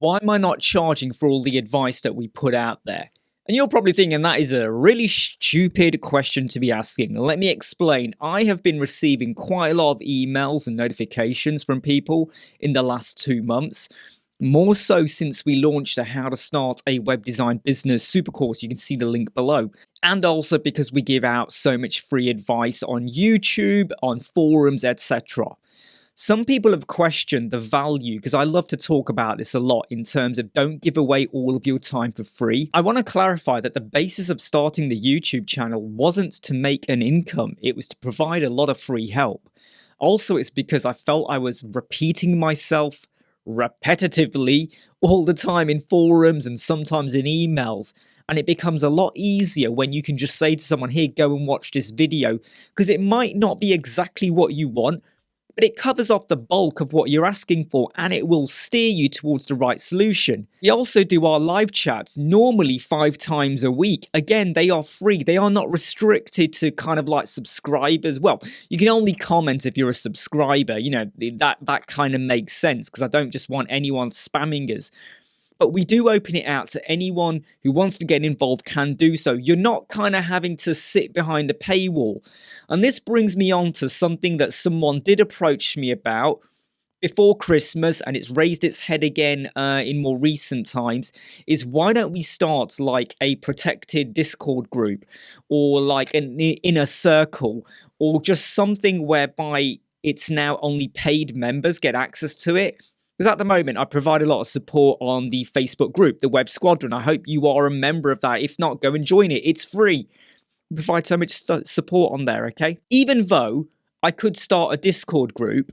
Why am I not charging for all the advice that we put out there? And you're probably thinking that is a really stupid question to be asking. Let me explain. I have been receiving quite a lot of emails and notifications from people in the last 2 months. More so since we launched a How to Start a Web Design Business super course. You can see the link below. And also because we give out so much free advice on YouTube, on forums, etc. Some people have questioned the value, because I love to talk about this a lot in terms of don't give away all of your time for free. I want to clarify that the basis of starting the YouTube channel wasn't to make an income, it was to provide a lot of free help. Also, it's because I felt I was repeating myself repetitively all the time in forums and sometimes in emails. And it becomes a lot easier when you can just say to someone, here, go and watch this video, because it might not be exactly what you want, but it covers off the bulk of what you're asking for and it will steer you towards the right solution. We also do our live chats normally 5 times a week. Again, they are free. They are not restricted to kind of like subscribers. Well, you can only comment if you're a subscriber. You know, that kind of makes sense because I don't just want anyone spamming us. But we do open it out to anyone who wants to get involved can do so. You're not kind of having to sit behind a paywall. And this brings me on to something that someone did approach me about before Christmas, and it's raised its head again in more recent times, is why don't we start like a protected Discord group or like an inner circle or just something whereby it's now only paid members get access to it? Because at the moment, I provide a lot of support on the Facebook group, the Web Squadron. I hope you are a member of that. If not, go and join it. It's free. We provide so much support on there, okay? Even though I could start a Discord group,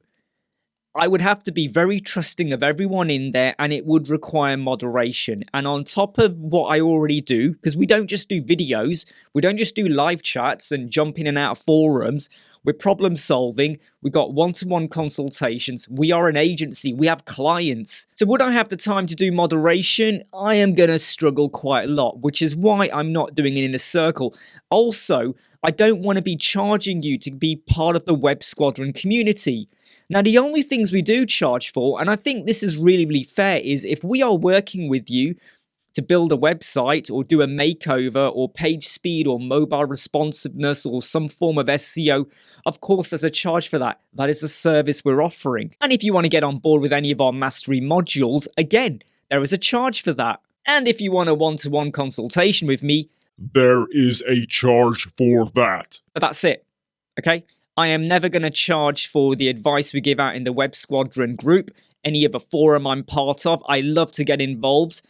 I would have to be very trusting of everyone in there and it would require moderation. And on top of what I already do, because we don't just do videos, we don't just do live chats and jump in and out of forums, we're problem solving, we got one-to-one consultations, we are an agency, we have clients. So would I have the time to do moderation? I am going to struggle quite a lot, which is why I'm not doing it in a circle. Also, I don't want to be charging you to be part of the Web Squadron community. Now, the only things we do charge for, and I think this is really, really fair, is if we are working with you to build a website or do a makeover or page speed or mobile responsiveness or some form of SEO, of course there's a charge for that. That is a service we're offering. And if you want to get on board with any of our mastery modules, again, there is a charge for that. And if you want a one-to-one consultation with me, there is a charge for that. But that's it, okay? I am never going to charge for the advice we give out in the Web Squadron group, any other forum I'm part of. I love to get involved.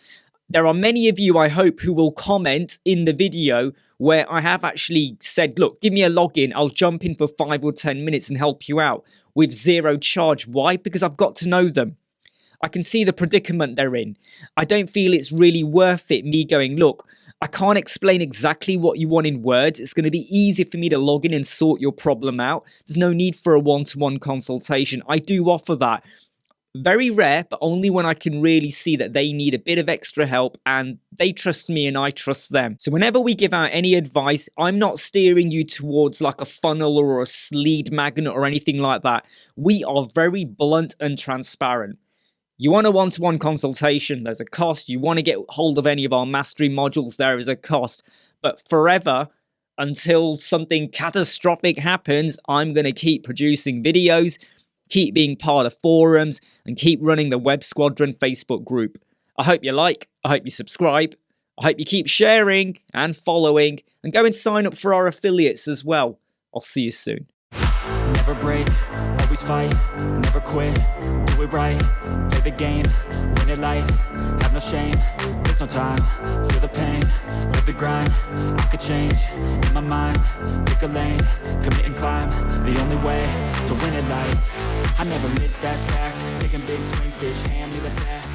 There are many of you, I hope, who will comment in the video where I have actually said, look, give me a login. I'll jump in for 5 or 10 minutes and help you out with zero charge. Why? Because I've got to know them. I can see the predicament they're in. I don't feel it's really worth it, me going, look, I can't explain exactly what you want in words. It's going to be easy for me to log in and sort your problem out. There's no need for a one-to-one consultation. I do offer that. Very rare, but only when I can really see that they need a bit of extra help and they trust me and I trust them. So whenever we give out any advice, I'm not steering you towards like a funnel or a lead magnet or anything like that. We are very blunt and transparent. You want a one-to-one consultation, there's a cost. You want to get hold of any of our mastery modules, there is a cost. But forever, until something catastrophic happens, I'm going to keep producing videos, keep being part of forums, and keep running the Web Squadron Facebook group. I hope you like, I hope you subscribe, I hope you keep sharing and following, and go and sign up for our affiliates as well. I'll see you soon. Never break, always fight, never quit, do it right, play the game, win it life, have no shame, there's no time, feel the pain, live the grind, I could change, in my mind, pick a lane, commit and climb, the only way to win it life, I never miss, that's fact, taking big swings, bitch, hand me the bat.